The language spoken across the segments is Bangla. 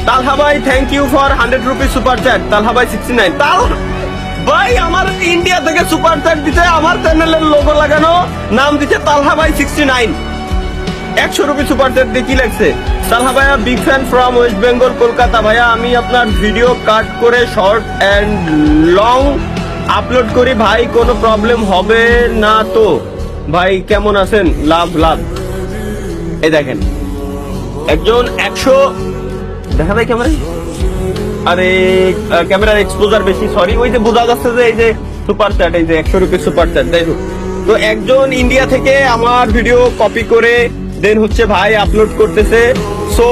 তালহা ভাই thank you for 100 rupee super chat. Talha ভাই 69। তাল ভাই আমার ইন্ডিয়া থেকে সুপার চ্যাট দিতে, আমার চ্যানেলের লোগো লাগানো, নাম দিতে তালহা ভাই 69। 100 রুপি সুপার চ্যাট দিয়ে কি লাগছে? তালহা ভাইয়া big fan from West Bengal Kolkata. ভাইয়া আমি আপনার ভিডিও কাট করে শর্ট অ্যান্ড লং আপলোড করি ভাই, কোনো প্রবলেম হবে না তো? ভাই কেমন আছেন? লাভ লাভ। এই দেখেন একজন 100 দেখা যায় ক্যামেরা, আরে ক্যামেরার এক্সপোজার বেশি, সরি। ওই যে বোঝা যাচ্ছে যে এই যে সুপার চ্যাট, এই যে 100 রুপি সুপার চ্যাট। যাই হোক, তো একজন ইন্ডিয়া থেকে আমার ভিডিও কপি করে দেন হচ্ছে ভাই আপলোড করতেছে। সো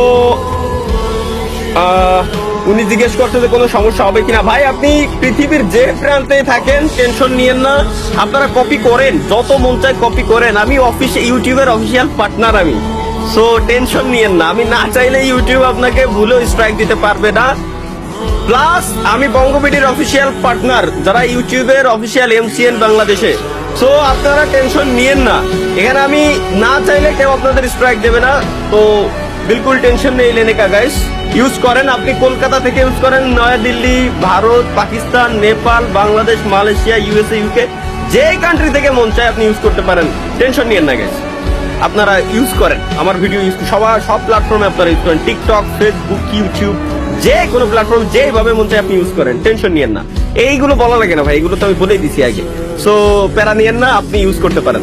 উনি জিজ্ঞেস করতেছে কোনো সমস্যা হবে কিনা। ভাই আপনি পৃথিবীর যে প্রান্তে থাকেন টেনশন নিয়েন না, আপনারা কপি করেন, যত মন চায় কপি করেন। আমি ইউটিউবের অফিসিয়াল পার্টনার আমি। সো টেনশন নিয়েন না, আমি না চাইলে ইউটিউব আপনাকে ভুলেও স্ট্রাইক দিতে পারবে না। প্লাস আমি বঙ্গবিডির অফিসিয়াল পার্টনার, যারা ইউটিউবের অফিসিয়াল এমসিএন বাংলাদেশে। সো আপনারা টেনশন নিয়েন না, এখানে আমি না চাইলে কেউ আপনাদের স্ট্রাইক দেবে না। তো বিলকুল টেনশন নেই লেনে কা গাইস। ইউজ করেন, আপনি কলকাতা থেকে ইউজ করেন, New Delhi, Bharat, Pakistan, Nepal, Bangladesh, Malaysia, USA, UK, যে কান্ট্রি থেকে মন চায় আপনি ইউজ করতে পারেন। টেনশন নিয়েন না গাইস, আপনারা ইউজ করেন আমার ভিডিও, ইউজ সব প্ল্যাটফর্মে আপনারা ইউজ করেন, টিকটক, ফেসবুক, ইউটিউব, যে কোনো প্ল্যাটফর্ম যেভাবে মন চায় আপনি ইউজ করেন। টেনশন নিয়েন না, এইগুলো বলা লাগে না ভাই, এগুলো তো আমি বলেই দিছি আগে। সো প্যারা নিয়েন না, আপনি ইউজ করতে পারেন।